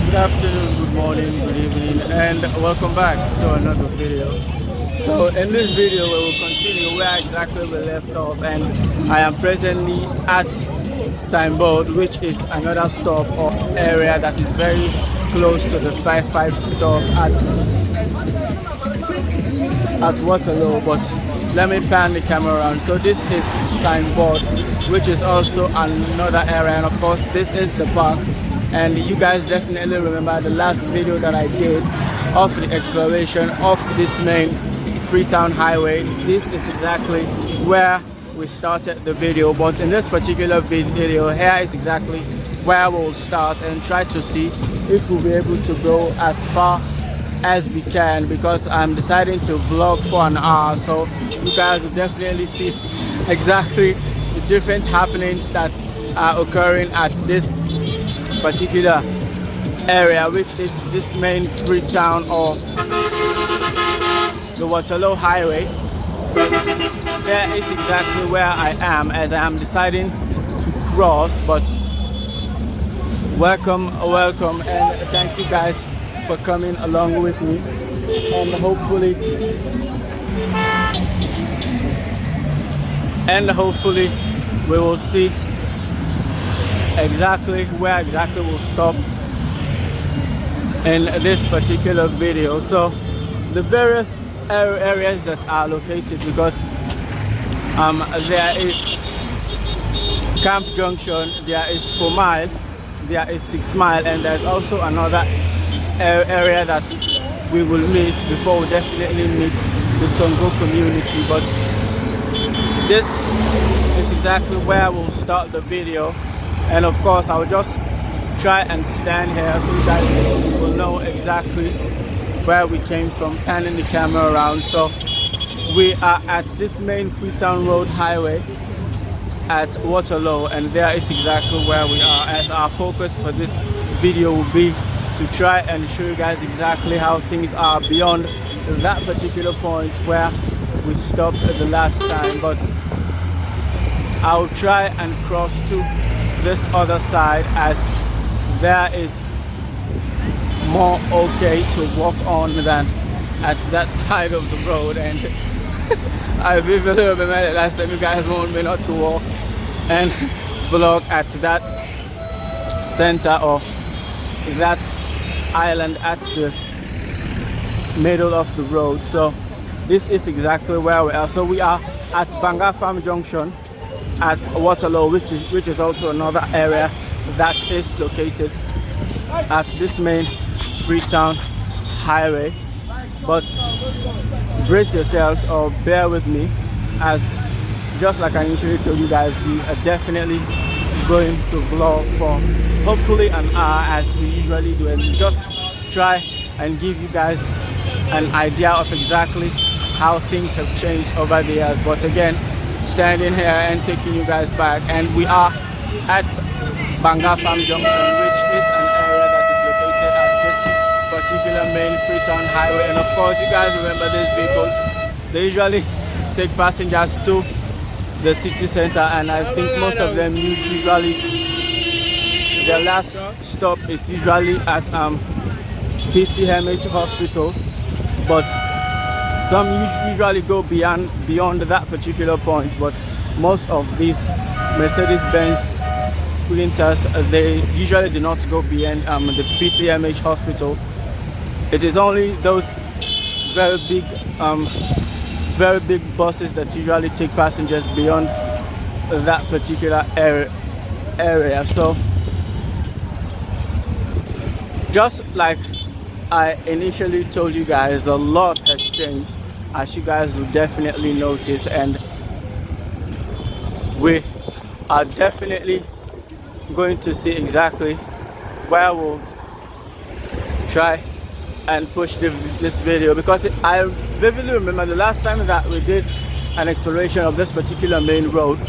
Good afternoon, good morning, good evening, and welcome back to another video. So in this video we will continue where exactly we left off, and I am presently at Signboard, which is another stop or area that is very close to the 5-5 stop at Waterloo. But let me pan the camera around. So this is Signboard, which is also another area, and of course this is the park. And you guys definitely remember the last video that I did of the exploration of this main Freetown highway. This is exactly where we started the video, but in this particular video here is exactly where we'll start and try to see if we'll be able to go as far as we can, because I'm deciding to vlog for an hour, so you guys will definitely see exactly the different happenings that are occurring at this particular area, which is this main Freetown or the Waterloo highway. There is exactly where I am as I am deciding to cross. But welcome, and thank you guys for coming along with me, and hopefully we will see exactly where we'll stop in this particular video. So the various areas that are located, because there is Camp Junction, there is 4 Mile, there is 6 Mile, and there's also another area that we will meet before we definitely meet the Songo community. But this is exactly where we'll start the video. And of course I will just try and stand here so you guys will know exactly where we came from, panning the camera around. So we are at this main Freetown Road highway at Waterloo, and there is exactly where we are, as our focus for this video will be to try and show you guys exactly how things are beyond that particular point where we stopped the last time. But I'll try and cross to this other side, as there is more okay to walk on than at that side of the road. And I vividly remember the last time you guys warned me not to walk and vlog at that center of that island at the middle of the road. So this is exactly where we are. So we are at Banga Farm Junction at Waterloo, which is also another area that is located at this main Freetown highway. But brace yourselves or bear with me, as just like I initially told you guys, we are definitely going to vlog for hopefully an hour, as we usually do, and just try and give you guys an idea of exactly how things have changed over the years. But again, standing here and taking you guys back, and we are at Banga Farm Junction, which is an area that is located at this particular main Freetown highway. And of course you guys remember these vehicles, they usually take passengers to the city center, and I think most of them usually their last stop is usually at PCMH hospital, but some usually go beyond that particular point. But most of these Mercedes-Benz Sprinters, they usually do not go beyond the PCMH hospital. It is only those very big buses that usually take passengers beyond that particular area. So just like I initially told you guys, a lot has changed, as you guys will definitely notice, and we are definitely going to see exactly where we'll try and push this video, because I vividly remember the last time that we did an exploration of this particular main road,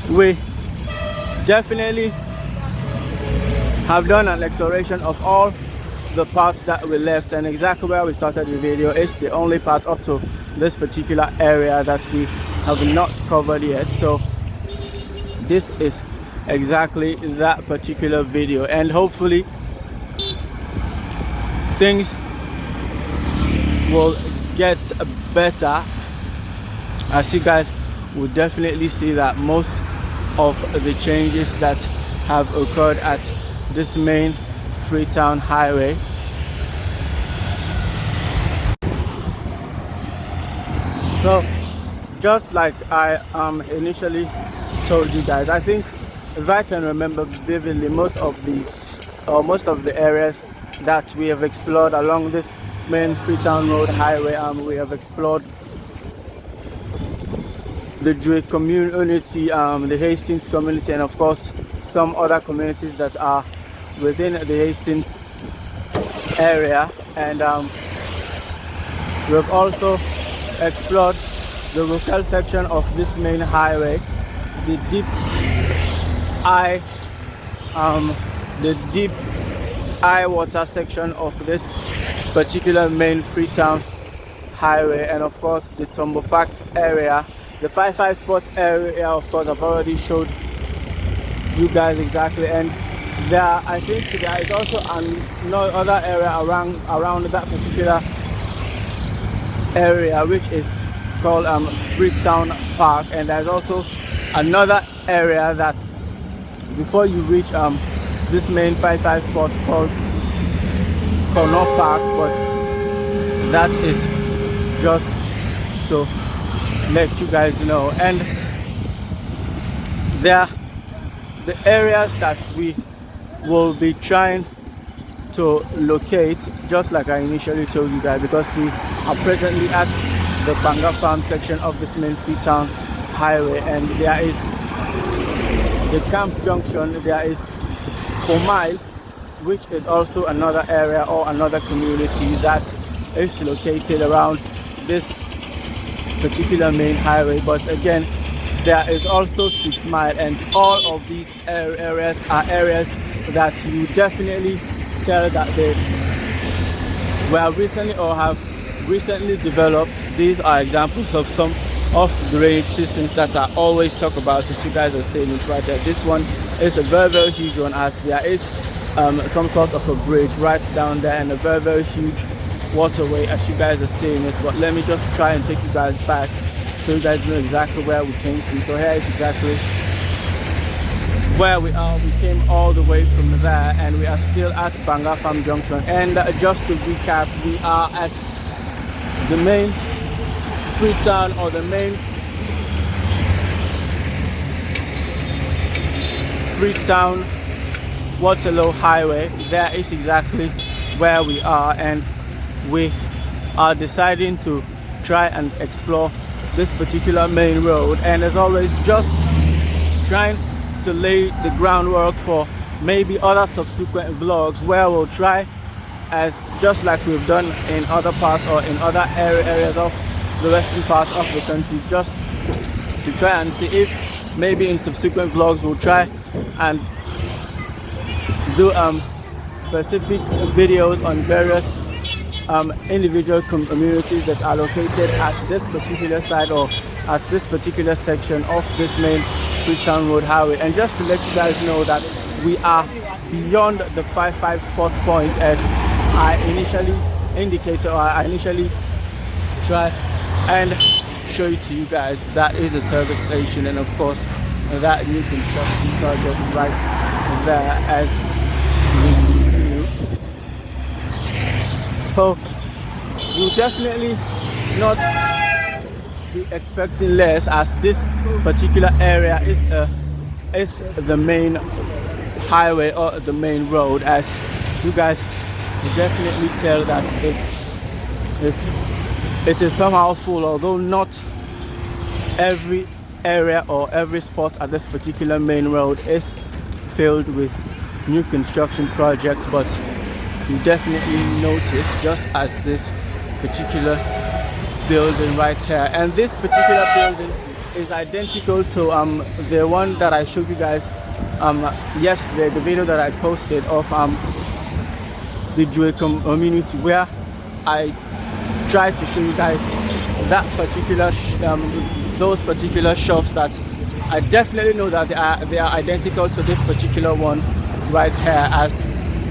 we definitely have done an exploration of all the parts that we left, and exactly where we started the video is the only part up to this particular area that we have not covered yet. So this is exactly that particular video, and hopefully things will get better, as you guys will definitely see that most of the changes that have occurred at this main Freetown highway so just like I initially told you guys, I think if I can remember vividly, most of the areas that we have explored along this main Freetown Road highway, we have explored the Drake community, the Hastings community, and of course some other communities that are within the Hastings area, and we have also explored the local section of this main highway, the deep eye water section of this particular main Freetown highway, and of course the Tombo Park area, the 55 spots area. Of course, I've already showed you guys exactly, and I think there is also another area around that particular area which is called Freetown Park, and there's also another area that before you reach this main 55 spots called Corner Park, but that is just to let you guys know. And there the areas that we will be trying to locate, just like I initially told you guys, because we are presently at the Banga Farm section of this main Freetown highway, and there is the Camp Junction, there is 4 Mile, which is also another area or another community that is located around this particular main highway. But again, there is also 6 Mile, and all of these areas are areas that you definitely tell that they were recently or have recently developed. These are examples of some of the drainage systems that I always talk about, as you guys are seeing it right there. This one is a very, very huge one, as there is some sort of a bridge right down there and a very, very huge waterway, as you guys are seeing it. But let me just try and take you guys back so you guys know exactly where we came from. So here is exactly where we are. We came all the way from there, and we are still at Banga Farm Junction. And just to recap, we are at the main Freetown, or the main Freetown Waterloo highway. There is exactly where we are, and we are deciding to try and explore this particular main road, and as always just trying to lay the groundwork for maybe other subsequent vlogs where we'll try, as just like we've done in other parts or in other areas of the western part of the country, just to try and see if maybe in subsequent vlogs we'll try and do specific videos on various individual communities that are located at this particular side or at this particular section of this main Freetown Road highway. And just to let you guys know that we are beyond the 55 spot point, as I initially indicated, or I initially tried and show it to you guys. That is a service station, and of course that new construction project is right there as we continue. So you'll definitely not be expecting less, as this particular area is the main highway or the main road, as you guys will definitely tell that it is somehow full, although not every area or every spot at this particular main road is filled with new construction projects. But you definitely notice, just as this particular building right here, and this particular building is identical to the one that I showed you guys yesterday, the video that I posted of the Drake community, where I tried to show you guys that particular those particular shops that I definitely know that they are identical to this particular one right here, as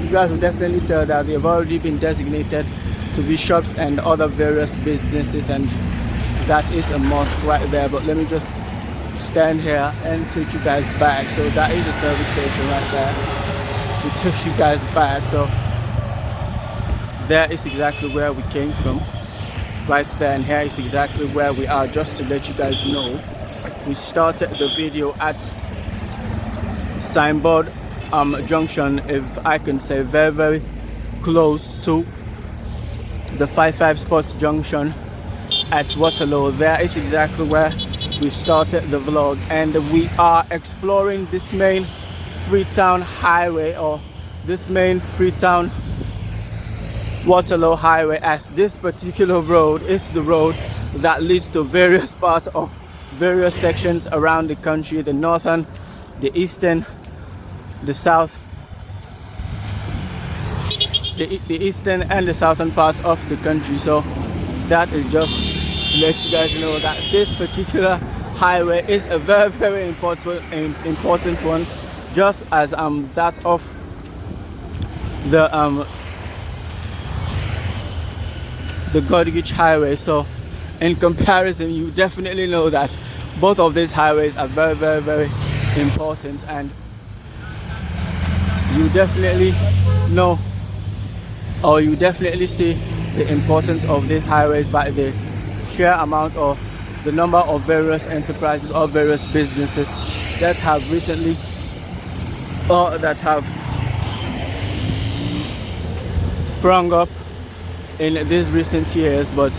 you guys will definitely tell that they've already been designated to be shops and other various businesses, and that is a must right there. But let me just stand here and take you guys back. So that is the service station right there. We took you guys back, so there is exactly where we came from right there, and here is exactly where we are. Just to let you guys know, we started the video at Signboard Junction, if I can say, very close to the 55 Sports Junction at Waterloo. There is exactly where we started the vlog, and we are exploring this main Freetown highway, or this main Freetown Waterloo highway, as this particular road is the road that leads to various parts of various sections around the country: the northern, the eastern, the south, the eastern and the southern parts of the country. So that is just to let you guys know that this particular highway is a very important one, just as that of the Godrich highway. So in comparison, you definitely know that both of these highways are very important, and you definitely know, or you definitely see the importance of these highways by the sheer amount or the number of various enterprises or various businesses that have recently, or that have sprung up in these recent years. But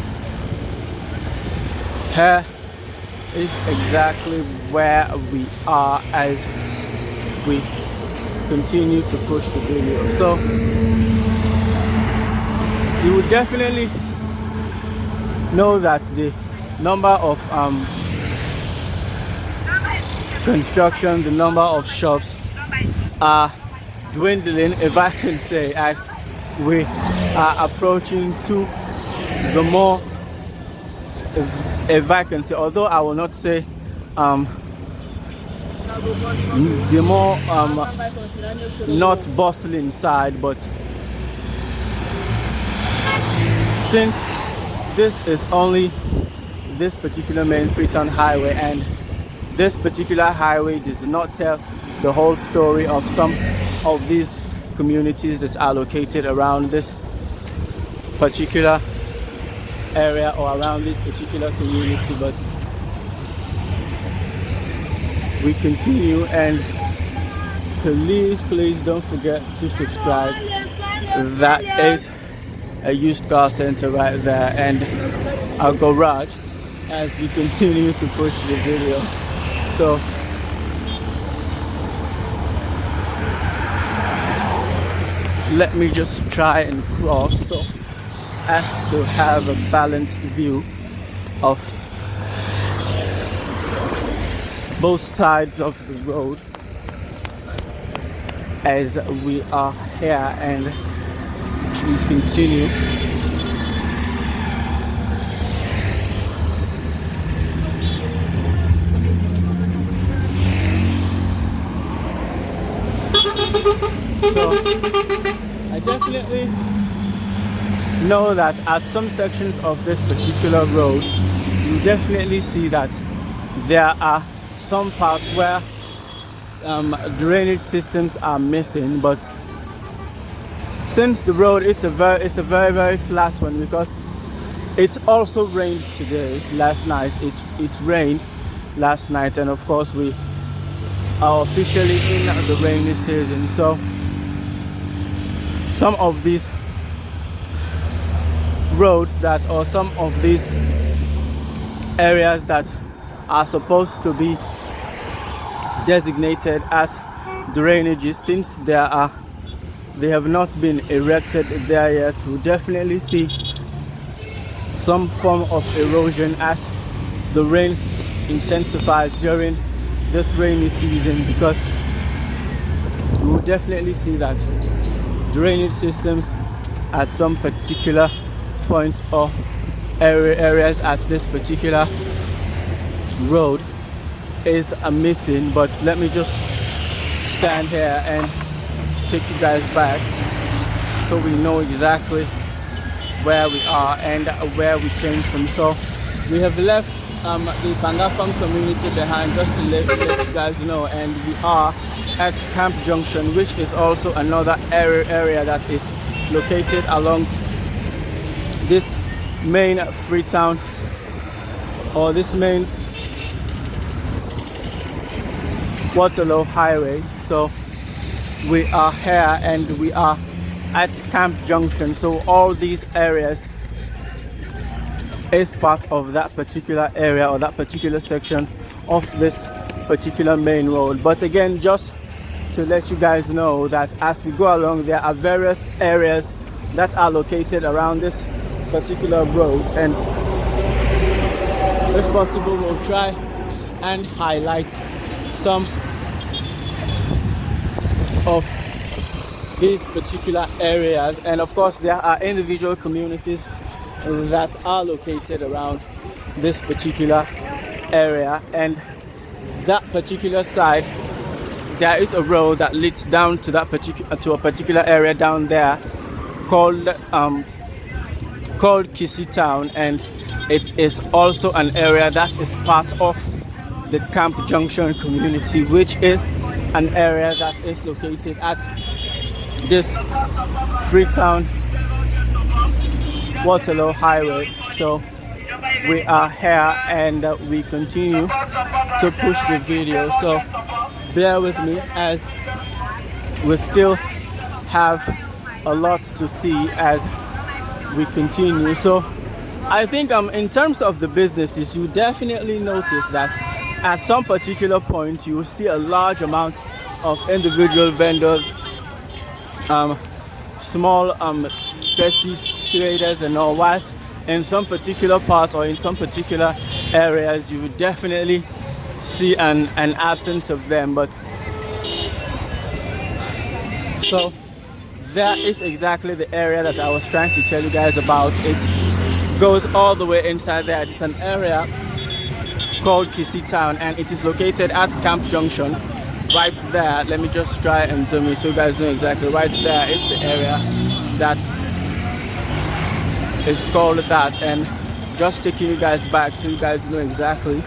here is exactly where we are as we continue to push the video. So you would definitely know that the number of construction, the number of shops are dwindling, if I can say, as we are approaching to the more, if I can say, although I will not say the more not bustling side, but since this is only this particular main Freetown highway, and this particular highway does not tell the whole story of some of these communities that are located around this particular area or around this particular community. But we continue, and please don't forget to subscribe. That is a used car center right there, and our garage, as we continue to push the video. So let me just try and cross so as to have a balanced view of both sides of the road as we are here, and we continue. So I definitely know that at some sections of this particular road, you definitely see that there are some parts where drainage systems are missing. But since the road, it's a very flat one, because it's also rained today. Last night it rained last night, and of course we are officially in the rainy season. So some of these roads that, or some of these areas that are supposed to be designated as drainages, since they have not been erected there yet, we definitely see some form of erosion as the rain intensifies during this rainy season, because we will definitely see that drainage systems at some particular points or areas at this particular road is missing, but let me just stand here and take you guys back so we know exactly where we are and where we came from. So we have left the Bangafam community behind, just to let you guys know, and we are at Camp Junction, which is also another area that is located along this main Freetown, or this main Waterloo highway. So we are here and we are at Camp Junction, so all these areas is part of that particular area or that particular section of this particular main road. But again, just to let you guys know that as we go along, there are various areas that are located around this particular road, and if possible we'll try and highlight some of these particular areas. And of course there are individual communities that are located around this particular area, and that particular side there is a road that leads down to that particular area down there called Kissy Town, and it is also an area that is part of the Camp Junction community, which is an area that is located at this Freetown Waterloo highway. So we are here and we continue to push the video, so bear with me as we still have a lot to see as we continue. So I think in terms of the businesses, you definitely notice that at some particular point you will see a large amount of individual vendors, small petty traders and all, whilst in some particular parts or in some particular areas you would definitely see an absence of them. But so that is exactly the area that I was trying to tell you guys about. It goes all the way inside there. It's an area called Kissy Town and it is located at Camp Junction right there. Let me just try and zoom in so you guys know exactly. Right there is the area that is called that, and just taking you guys back so you guys know exactly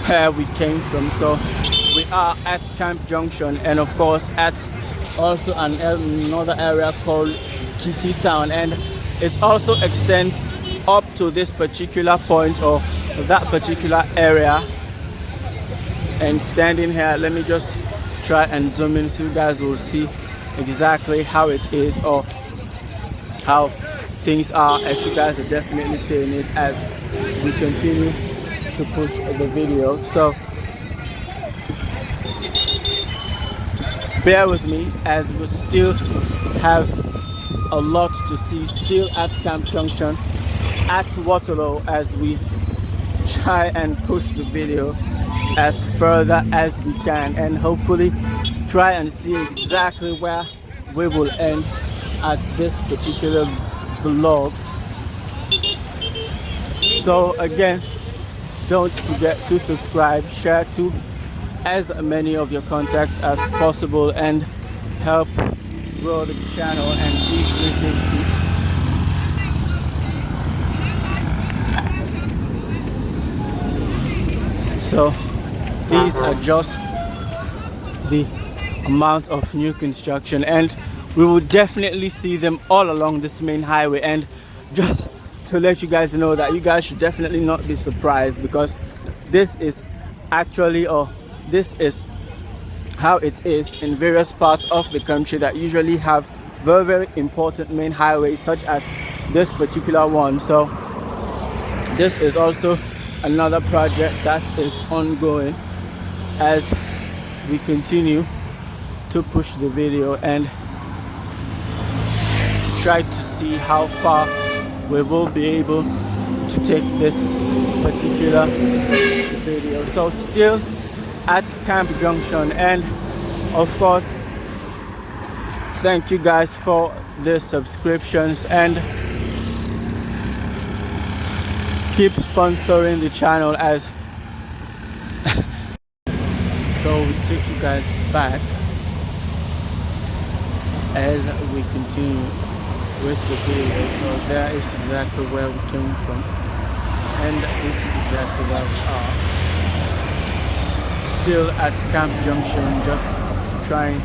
where we came from. So we are at Camp Junction, and of course at also another area called Kissy Town, and it also extends up to this particular point or that particular area. And standing here, let me just try and zoom in so you guys will see exactly how it is or how things are, as you guys are definitely seeing it as we continue to push the video. So bear with me as we still have a lot to see still at Camp Junction at Waterloo, as we try and push the video as further as we can and hopefully try and see exactly where we will end at this particular vlog. So again, don't forget to subscribe, share to as many of your contacts as possible, and help grow the channel and keep listening to. So these are just the amount of new construction, and we will definitely see them all along this main highway. And just to let you guys know that you guys should definitely not be surprised, because this is actually, or this is how it is in various parts of the country that usually have very, very important main highways such as this particular one. So this is also another project that is ongoing as we continue to push the video and try to see how far we will be able to take this particular video. So still at Camp Junction, and of course thank you guys for the subscriptions and keep sponsoring the channel as So we take you guys back as we continue with the video. So there is exactly where we came from, and this is exactly where we are. Still at Camp Junction, just trying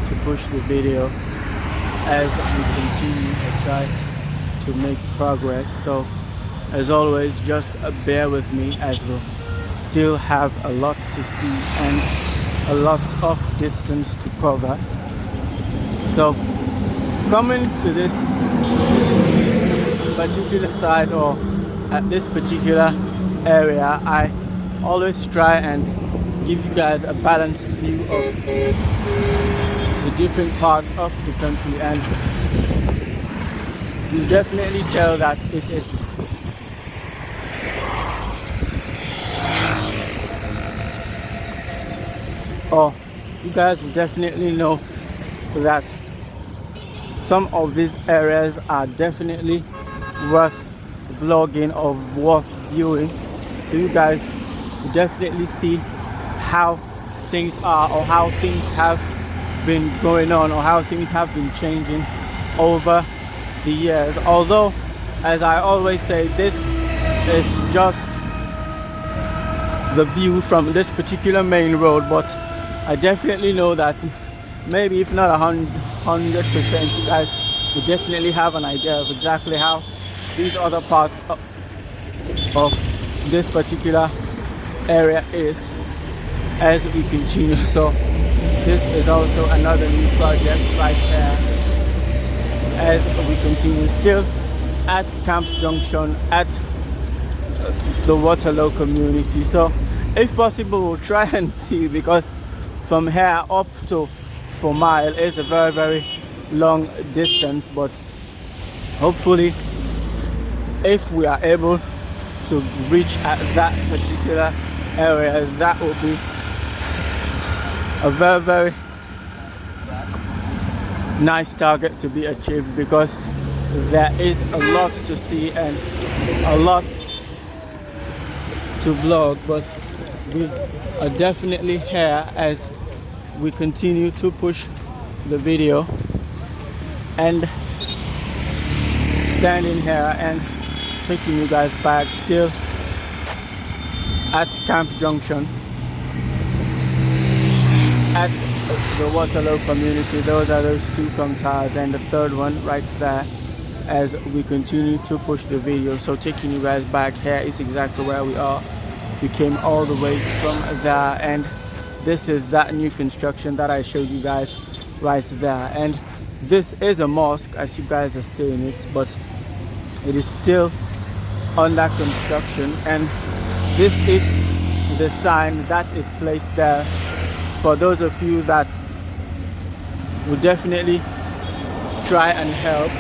to push the video as we continue to try to make progress. So as always, just bear with me as we still have a lot to see and a lot of distance to cover. So coming to this particular side, or at this particular area, I always try and give you guys a balanced view of the different parts of the country, and you definitely tell that it is you guys will definitely know that some of these areas are definitely worth vlogging or worth viewing, so you guys will definitely see how things are, or how things have been going on, or how things have been changing over the years. Although, as I always say, this is just the view from this particular main road, but I definitely know that maybe if not 100%, you guys will definitely have an idea of exactly how these other parts of this particular area is as we continue. So this is also another new project right here as we continue, still at Camp Junction at the Waterloo community. So if possible, we'll try and see, because from here up to 4 Mile is a very long distance, but hopefully if we are able to reach at that particular area, that will be a very nice target to be achieved, because there is a lot to see and a lot to vlog. But we are definitely here as we continue to push the video and standing here and taking you guys back, still at Camp Junction at the Waterloo community. Those are those two towers, and the third one right there as we continue to push the video. So taking you guys back, here is exactly where we are. We came all the way from there, and this is that new construction that I showed you guys right there. And this is a mosque, as you guys are seeing it, but it is still under construction, and this is the sign that is placed there for those of you that will definitely try and help.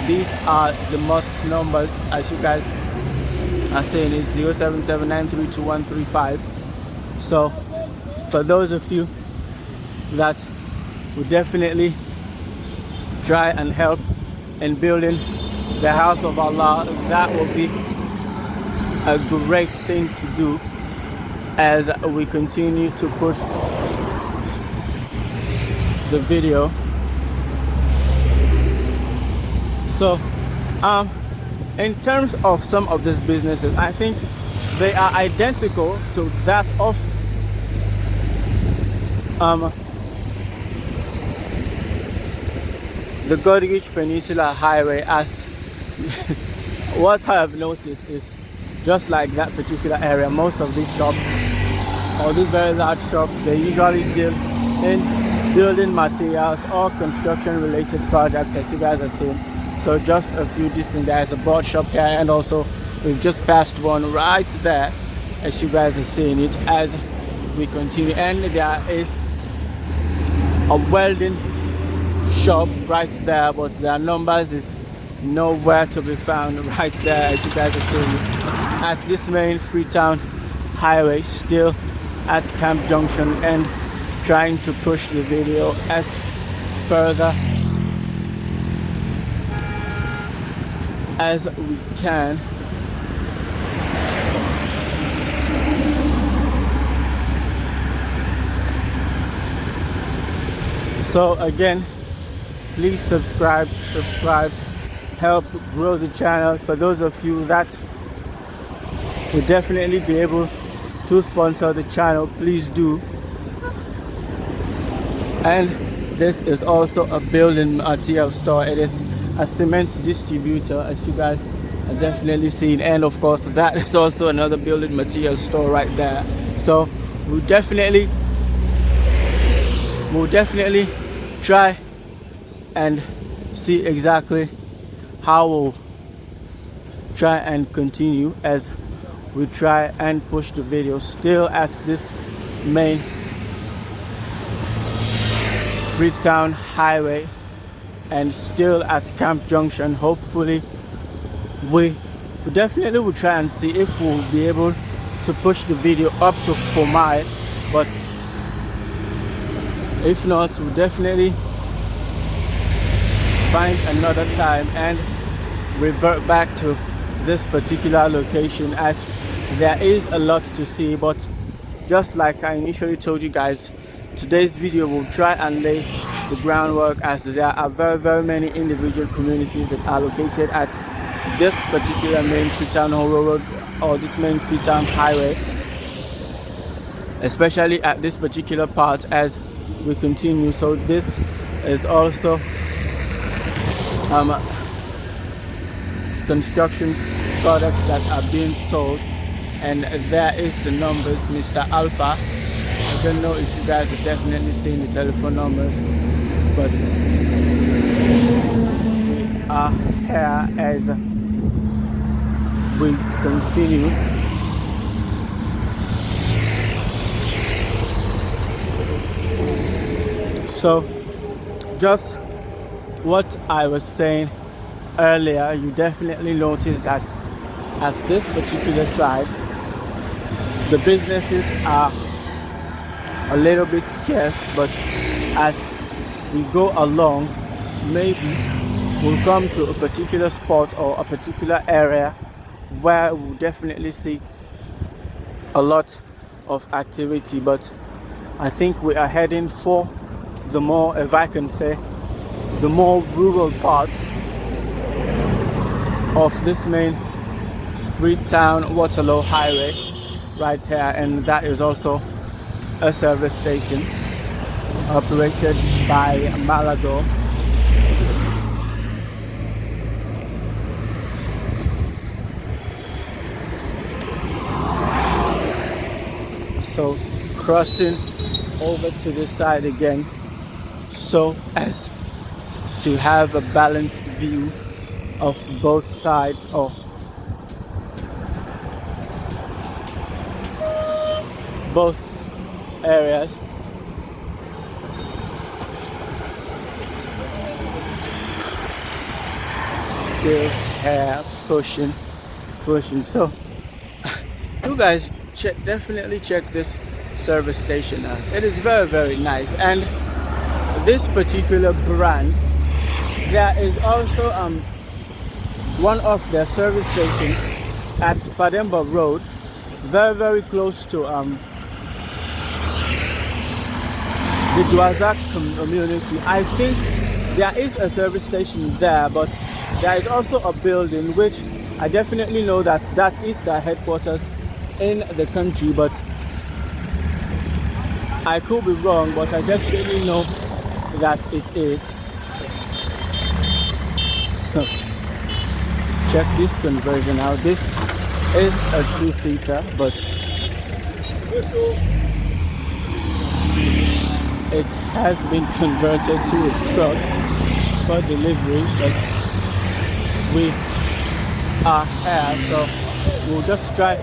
These are the mosque's numbers, as you guys are saying, it's 0779322135. So for those of you that will definitely try and help in building the house of Allah, that will be a great thing to do as we continue to push the video. So in terms of some of these businesses, I think they are identical to that of the Godrich Peninsula Highway, as what I have noticed is just like that particular area, most of these shops, or these very large shops, they usually deal in building materials or construction related projects, as you guys are seeing. So just a few distance, there's a board shop here, and also we've just passed one right there, as you guys are seeing it as we continue. And there is a welding shop right there, but their numbers is nowhere to be found right there, as you guys are seeing it at this main Freetown highway, still at Camp Junction, and trying to push the video as further as we can. So again, please subscribe, help grow the channel. For those of you that will definitely be able to sponsor the channel, please do. And this is also a building material store. It is a cement distributor, as you guys are definitely seeing, and of course that is also another building material store right there. So we'll definitely try and see exactly how we'll try and continue as we try and push the video still at this main Freetown Highway and still at Camp Junction. Hopefully we definitely will try and see if we'll be able to push the video up to 4 Mile, but if not, we'll definitely find another time and revert back to this particular location, as there is a lot to see. But just like I initially told you guys, today's video will try and lay the groundwork, as there are very many individual communities that are located at this particular main Freetown Road, or this main Freetown Highway, especially at this particular part as we continue. So this is also construction products that are being sold, and there is the numbers, Mr. Alpha. I don't know if you guys have definitely seen the telephone numbers, but we are here as we continue. So just what I was saying earlier, you definitely notice that at this particular side the businesses are a little bit scarce, but as we go along, maybe we'll come to a particular spot or a particular area where we'll definitely see a lot of activity. But I think we are heading for the more, if I can say, the more rural parts of this main Freetown Waterloo Highway right here, and that is also a service station operated by Malago. So crossing over to this side again, so as to have a balanced view of both sides, or both areas. Still here pushing. So you guys definitely check this service station out. It is very nice, and this particular brand, there is also one of their service stations at Pademba Road, very close to the Dwazak community. I think there is a service station there, but there is also a building which I definitely know that is their headquarters in the country, but I could be wrong, but I definitely know that it is. So check this conversion out. This is a 2-seater, but it has been converted to a truck for delivery, but we are here, so we'll just try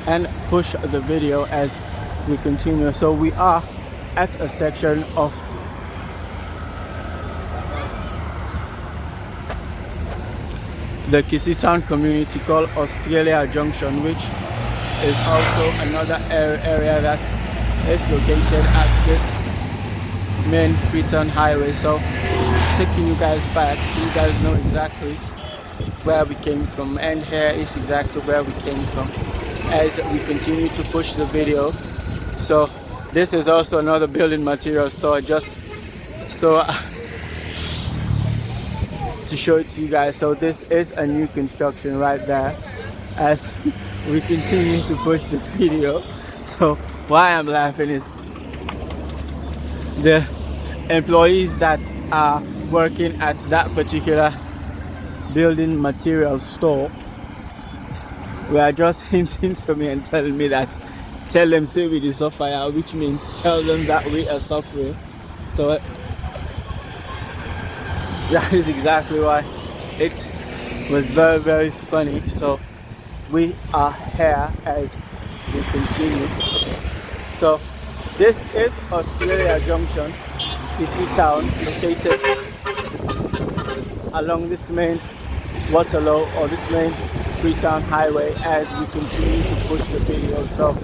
and push the video as we continue. So we are at a section of the Kisitown community called Australia Junction, which is also another area that is located at this main Freetown Highway. So taking you guys back so you guys know exactly where we came from, and here is exactly where we came from as we continue to push the video. So this is also another building material store just So to show it to you guys, so this is a new construction right there as we continue to push the video. So why I'm laughing is the employees that are working at that particular building material store were just hinting to me and telling me that tell them say we do suffer, which means tell them that we are suffering. So that is exactly why it was very, very funny. So we are here as we continue. So this is Australia Junction, Kissy Town, located along this main Waterloo or this main Freetown highway as we continue to push the video. So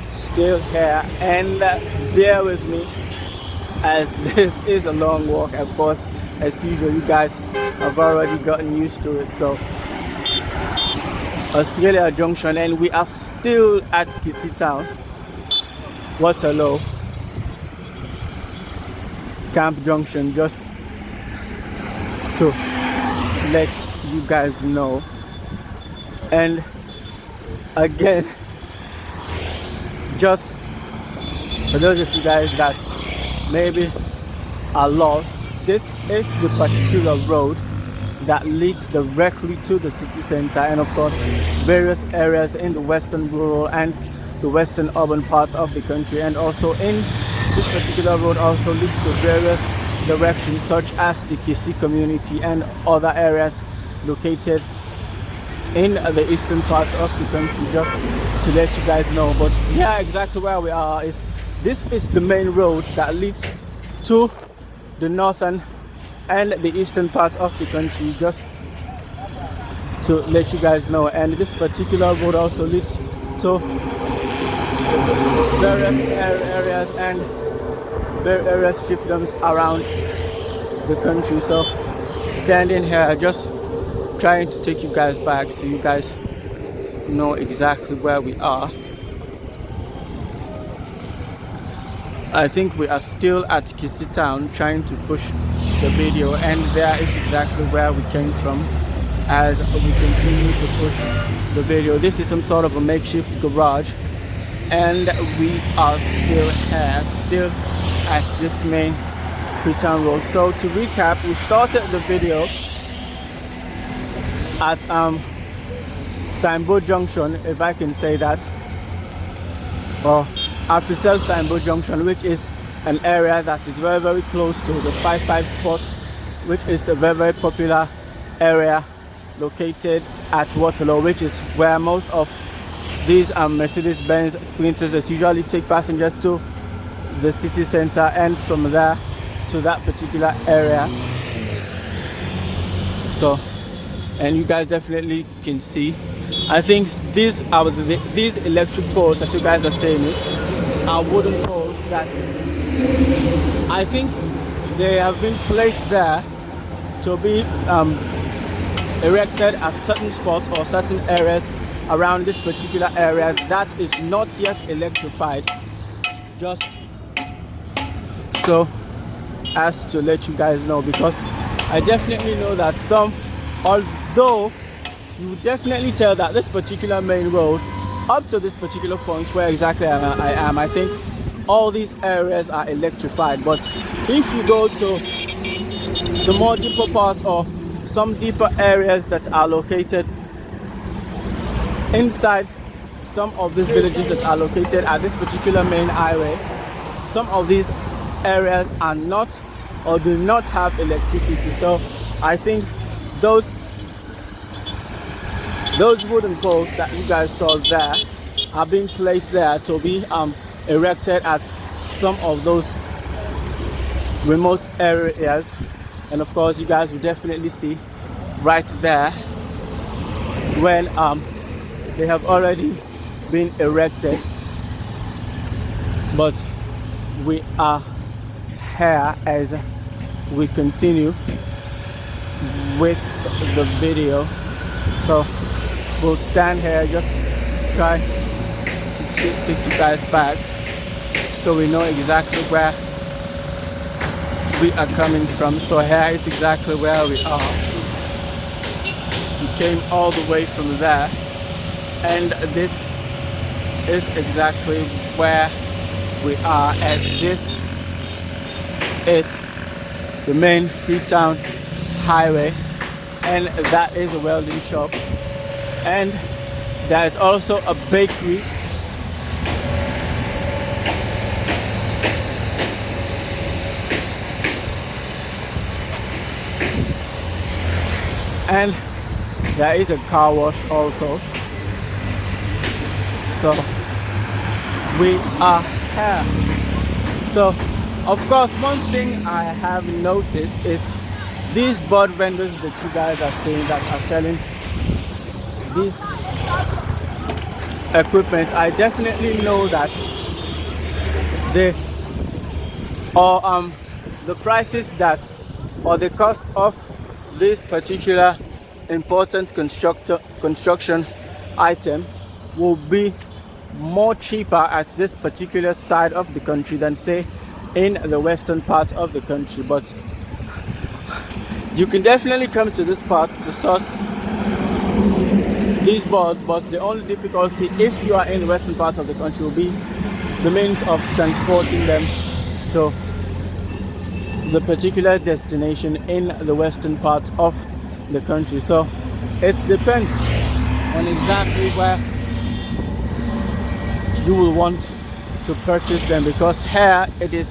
still here, and bear with me as this is a long walk. Of course, as usual, you guys have already gotten used to it. So Australia Junction, and we are still at Kissy Town, Waterloo, Camp Junction, just to let you guys know. And again, just for those of you guys that maybe are lost, this is the particular road that leads directly to the city center, and of course various areas in the western rural and the western urban parts of the country. And also in this particular road also leads to various directions such as the Kissy community and other areas located in the eastern parts of the country, just to let you guys know. But yeah, exactly where we are is this is the main road that leads to the northern and the eastern parts of the country, just to let you guys know. And this particular road also leads to various areas and various chiefdoms around the country. So standing here just trying to take you guys back so you guys know exactly where we are. I think we are still at Kissy Town trying to push the video, and there is exactly where we came from as we continue to push the video. This is some sort of a makeshift garage, and we are still here, still at this main Freetown road. So to recap, we started the video at Signboard Junction, if I can say that, or Africell Signboard Junction, which is an area that is very, very close to the 5-5 spot, which is a very, very popular area located at Waterloo, which is where most of these Mercedes-Benz Sprinters that usually take passengers to the city center, and from there to that particular area. So, and you guys definitely can see, I think these are these electric poles, as you guys are saying it, are wooden poles that I think they have been placed there to be erected at certain spots or certain areas around this particular area that is not yet electrified, just so as to let you guys know, because I definitely know that some, although you would definitely tell that this particular main road up to this particular point where exactly I am, I think all these areas are electrified. But if you go to the more deeper parts or some deeper areas that are located inside some of these villages that are located at this particular main highway, some of these areas are not or do not have electricity. So I think those wooden poles that you guys saw there are being placed there to be erected at some of those remote areas. And of course you guys will definitely see right there when they have already been erected. But we are here as we continue with the video, so we'll stand here, just try to take you guys back so we know exactly where we are coming from. So here is exactly where we are. We came all the way from there, and this is exactly where we are, as this is the main Freetown highway, and that is a welding shop, and there is also a bakery. And there is a car wash also. So we are here. So of course, one thing I have noticed is these board vendors that you guys are seeing that are selling this equipment. I definitely know that the prices that, or the cost of this particular important construction item will be more cheaper at this particular side of the country than, say, in the western part of the country. But you can definitely come to this part to source these boards, but the only difficulty, if you are in the western part of the country, will be the means of transporting them to the particular destination in the western part of the country. So it depends on exactly where you will want to purchase them, because here it is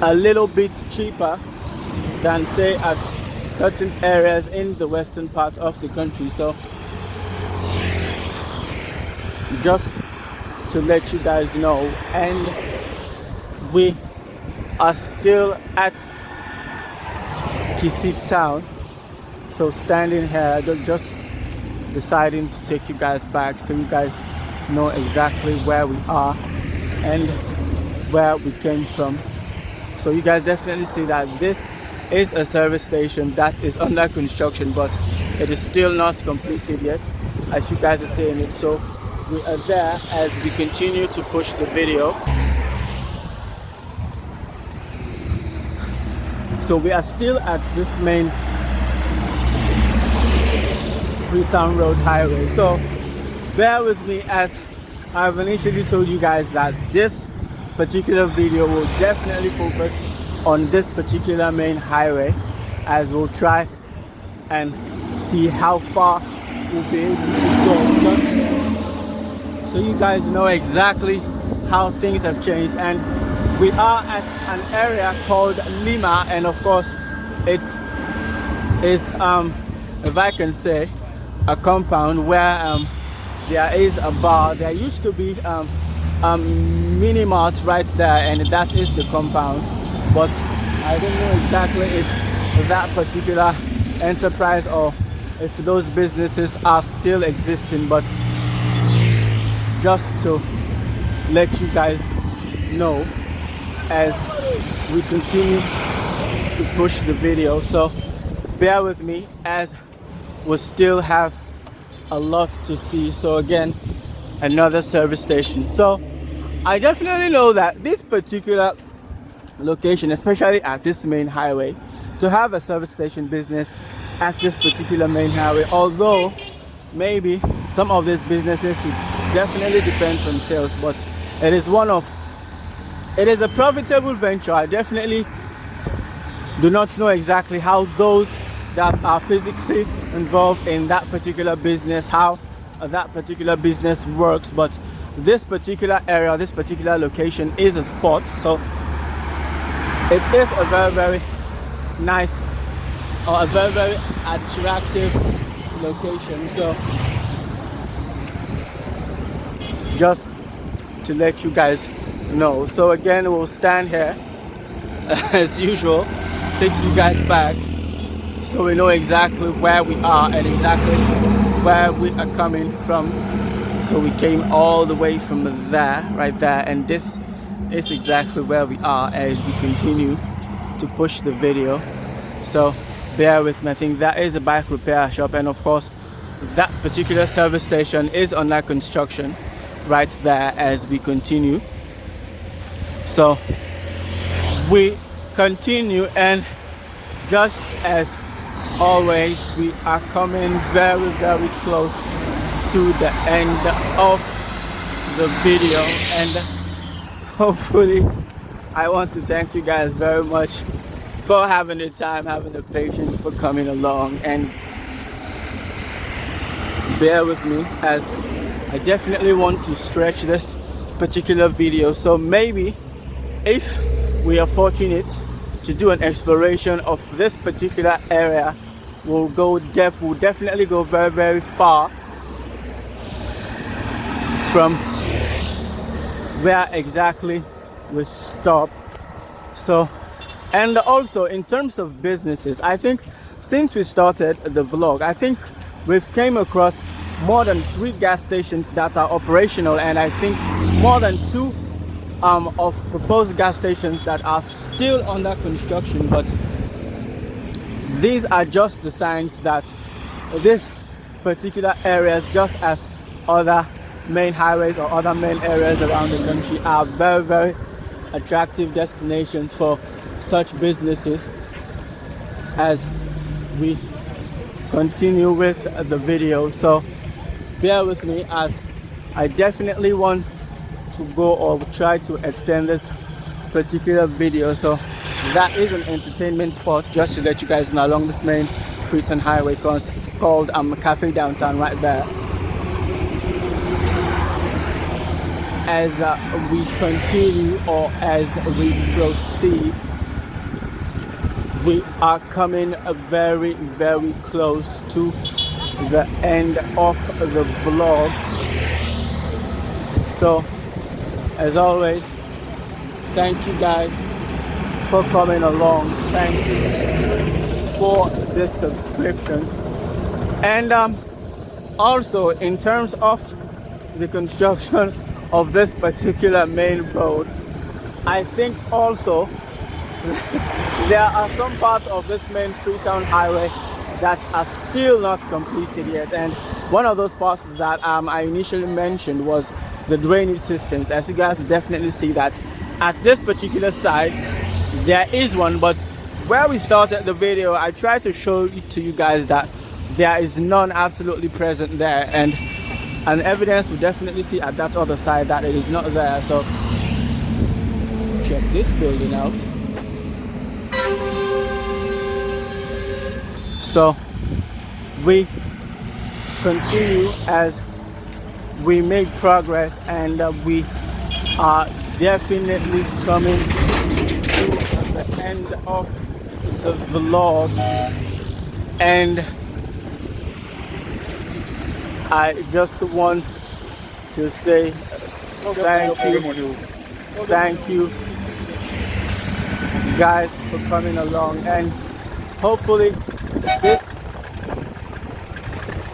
a little bit cheaper than, say, at certain areas in the western part of the country. So just to let you guys know, and we are still at Kisii town, so standing here just deciding to take you guys back so you guys know exactly where we are and where we came from. So you guys definitely see that this is a service station that is under construction, but it is still not completed yet, as you guys are seeing it. So we are there as we continue to push the video. So we are still at this main Freetown Road highway. So bear with me, as I've initially told you guys that this particular video will definitely focus on this particular main highway, as we'll try and see how far we'll be able to go, so you guys know exactly how things have changed. And we are at an area called Lima, and of course it is if I can say, a compound where there is a bar. There used to be mini mart right there, and that is the compound, but I don't know exactly if that particular enterprise or if those businesses are still existing. But just to let you guys know as we continue to push the video, so bear with me as we still have a lot to see. So again, another service station. So I definitely know that this particular location, especially at this main highway, to have a service station business at this particular main highway, although maybe some of these businesses, it definitely depends on sales, but it is a profitable venture. I definitely do not know exactly how those that are physically involved in that particular business, how that particular business works, but this particular area, this particular location is a spot. So it is a very, very nice, or a very, very attractive location. So just to let you guys know. So again, we'll stand here as usual, take you guys back so we know exactly where we are and exactly where we are coming from. So we came all the way from there, right there, and this is exactly where we are as we continue to push the video. So bear with me. I think that is a bike repair shop, and of course that particular service station is under construction right there as we continue. So we continue, and just as always, we are coming very, very close to the end of the video, and hopefully I want to thank you guys very much for having the time, having the patience, for coming along, and bear with me as I definitely want to stretch this particular video. So maybe if we are fortunate to do an exploration of this particular area, we'll definitely go very, very far from where exactly we stop. So, and also in terms of businesses, I think since we started the vlog, I think we've came across more than 3 gas stations that are operational, and I think more than 2 of proposed gas stations that are still under construction. But these are just the signs that this particular areas, just as other main highways or other main areas around the country, are very, very attractive destinations for such businesses. As we continue with the video, so bear with me as I definitely want to go or try to extend this particular video. So that is an entertainment spot, just to let you guys know, along this main Freetown highway called Cafe Downtown, right there. As we continue, or as we proceed, we are coming very, very close to the end of the vlog. So as always, thank you guys for coming along. Thank you for the subscriptions. And also in terms of the construction of this particular main road, I think also there are some parts of this main Freetown highway that are still not completed yet, and one of those parts that I initially mentioned was the drainage systems. As you guys definitely see that at this particular site there is one, but where we started the video I tried to show it to you guys that there is none absolutely present there, and evidence we definitely see at that other side that it is not there. So check this building out. So we continue as we make progress, and we are definitely coming to the end of the vlog, and I just want to say thank you guys for coming along, and hopefully this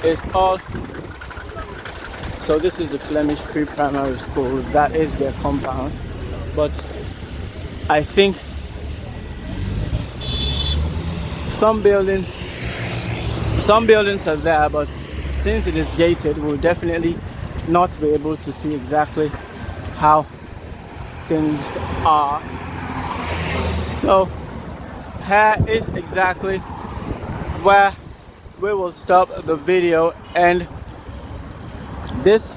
is all. So this is the Flemish Pre-Primary School, that is their compound, but I think some buildings are there, but since it is gated, we'll definitely not be able to see exactly how things are. So here is exactly where we will stop the video, and this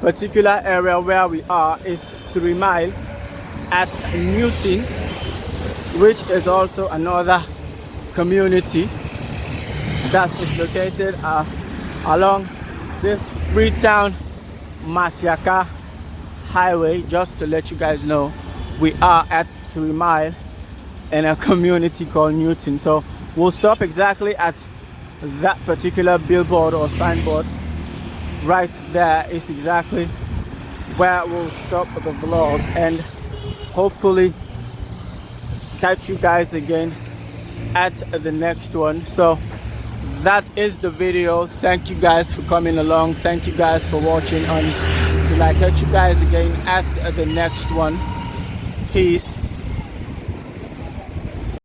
particular area where we are is 3 Mile at Newton, which is also another community that is located along this Freetown Masiaka highway. Just to let you guys know, we are at 3 Mile in a community called Newton. So we'll stop exactly at that particular billboard or signboard. Right there is exactly where we'll stop the vlog, and hopefully catch you guys again at the next one. So that is the video. Thank you guys for coming along. Thank you guys for watching. Until I catch you guys again at the next one. Peace.